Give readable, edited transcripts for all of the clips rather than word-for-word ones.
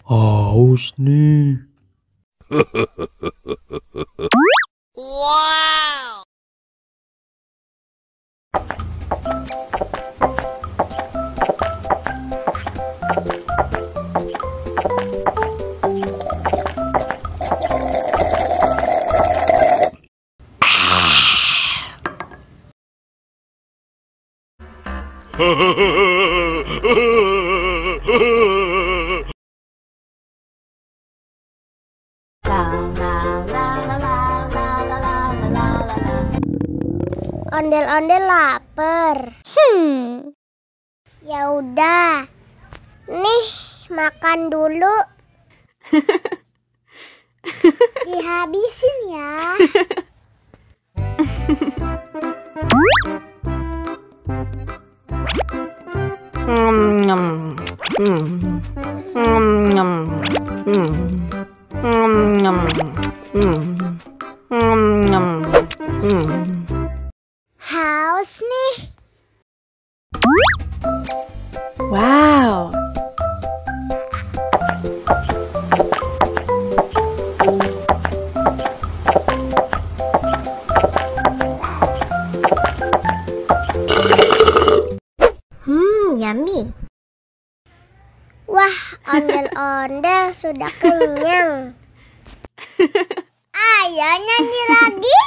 Haus nih. Wow. Ondel-ondel lapar. Ya udah. Nih, makan dulu. Dihabisin ya. Haus nih. Wow. Yummy. Wah, ondel-ondel sudah kenyang. Ayo nyanyi lagi.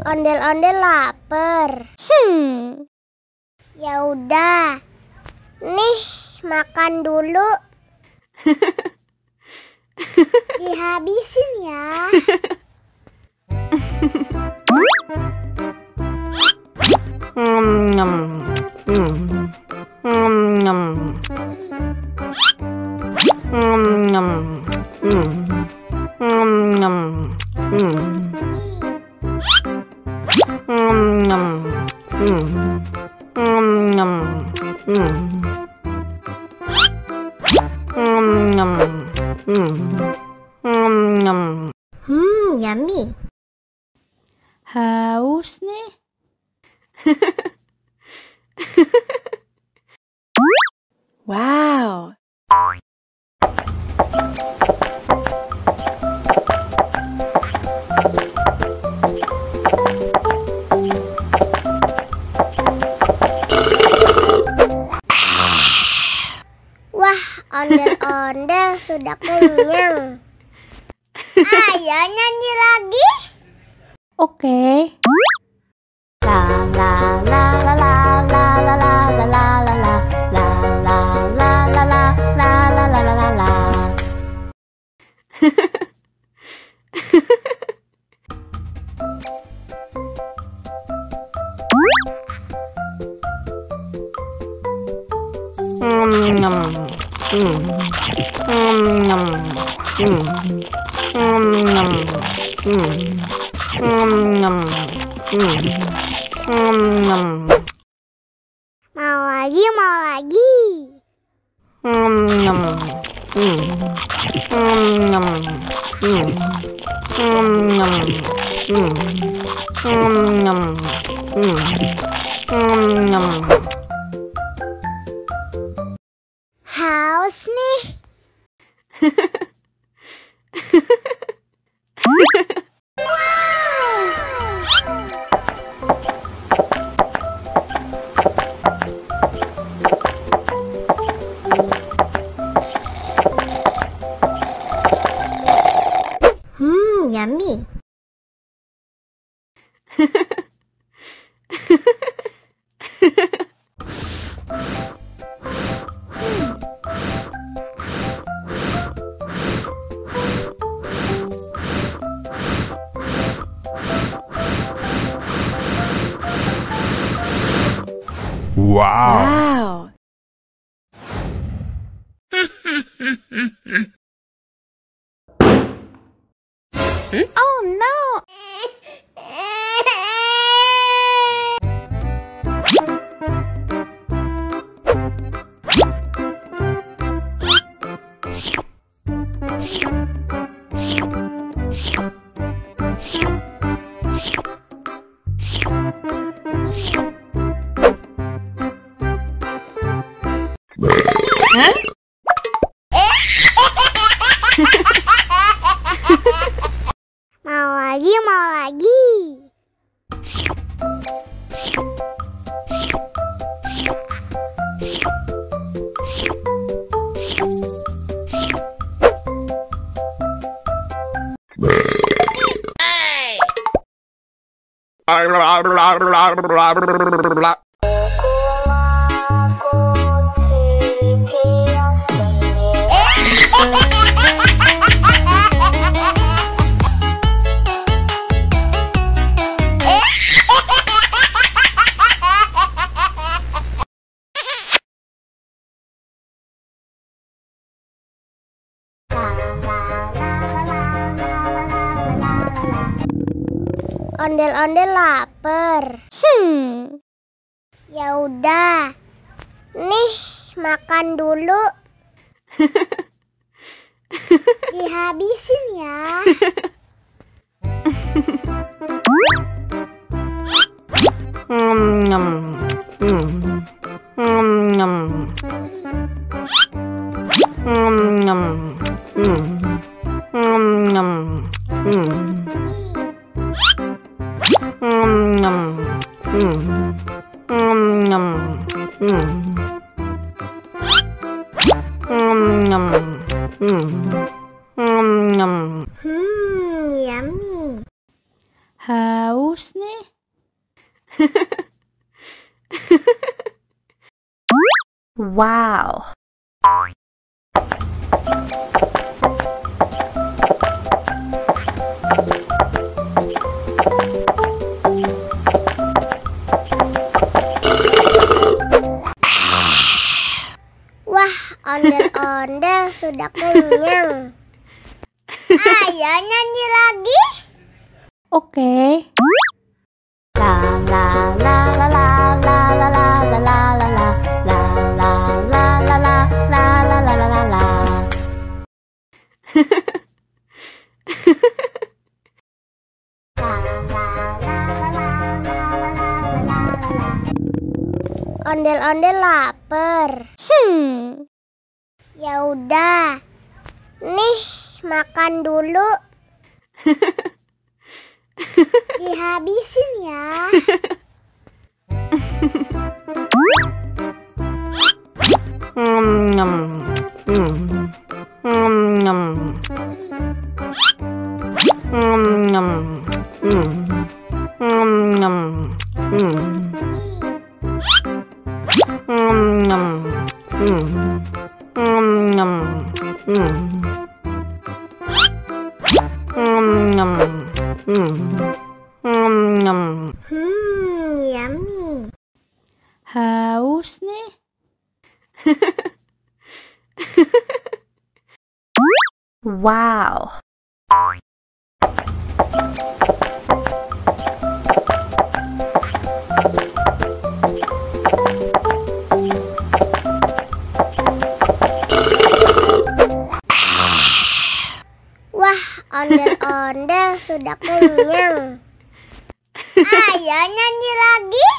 Ondel-ondel lapar. Ya udah. Nih, makan dulu. Dihabisin ya. Yummy. Haus nih. Wow. Wah, ondel-ondel sudah kenyang. Ayo nyanyi lagi. Oke. Mau lagi, mau lagi. Haus nih. Yummy. Wow. Wow. Oh no! Mau lagi, mau lagi. Ondel-ondel lapar. Ya udah. Nih, makan dulu. Dihabisin ya. Yummy. Haus nih. Wow. Wah, ondel-ondel sudah kenyang. Ayo nyanyi lagi. Oke. Ondel-ondel lapar. Ya udah. Nih, makan dulu. Dihabisin ya. Yummy. Haus nih. Wow. Wah, ondel-ondel sudah kenyang. Ayo nyanyi lagi.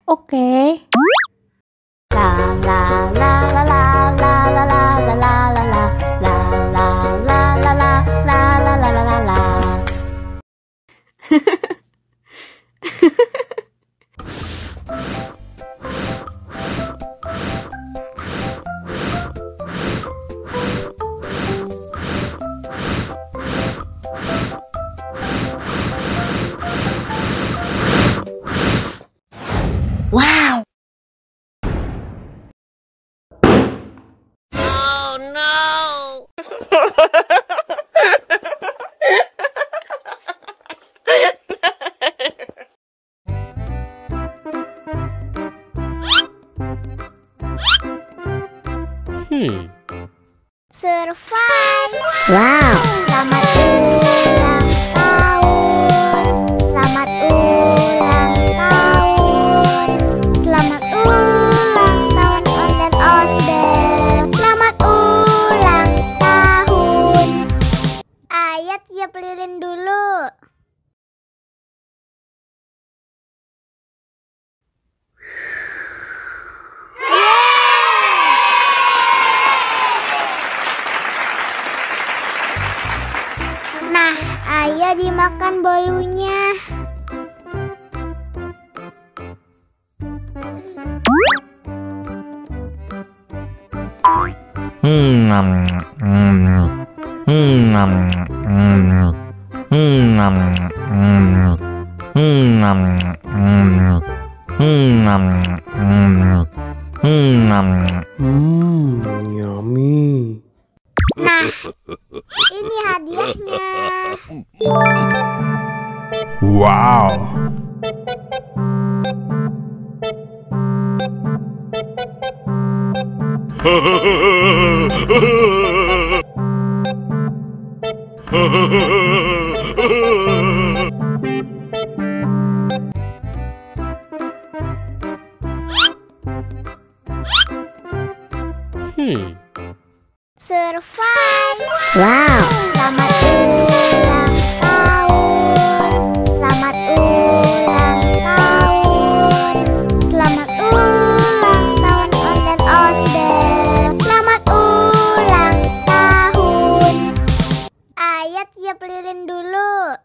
Oke. Wow. tiup lilin dulu. Nah, ayo dimakan bolunya. Yummy. Nah, ini hadiahnya. Wow. Survive. Wow. Selamat ulang tahun. Selamat ulang tahun. Selamat ulang tahun ondel-ondel. Selamat ulang tahun. Ayo tiup lilin dulu.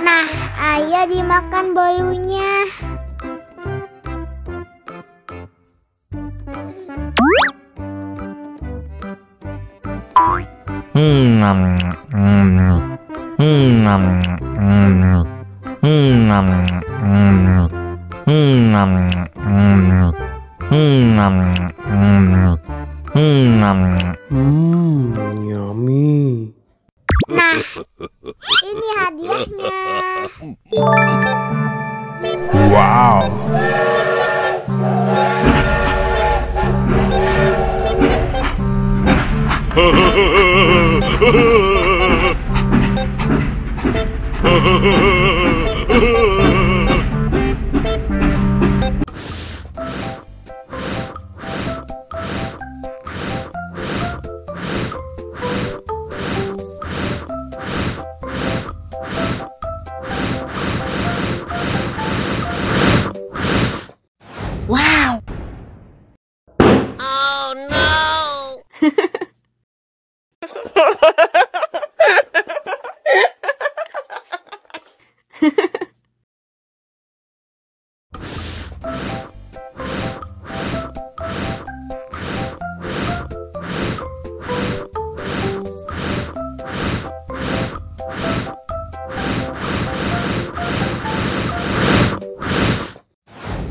Nah, ayo dimakan bolunya. Yummy. Nah, ini hadiahnya. Wow. Wow. Oh no.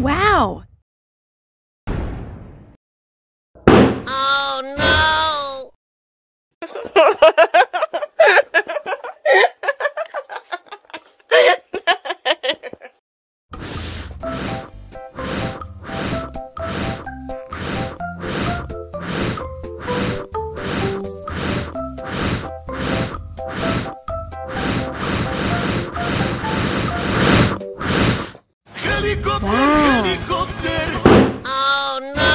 Wow. Oh no. Oh no.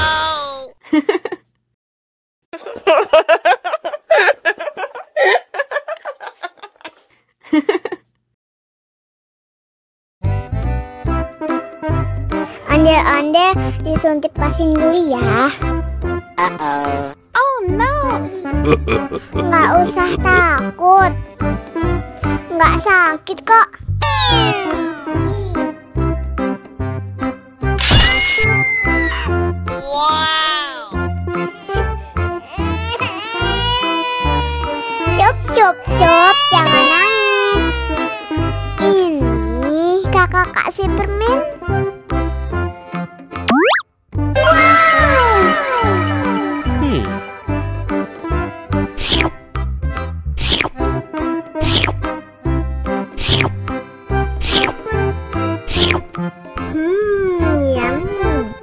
Ondel-ondel disuntik vaksin dulu ya. Oh no. Nggak usah takut. Nggak sakit kok. Wow. Cup, jangan nangis. Ini kakak kasih permen. Yummy.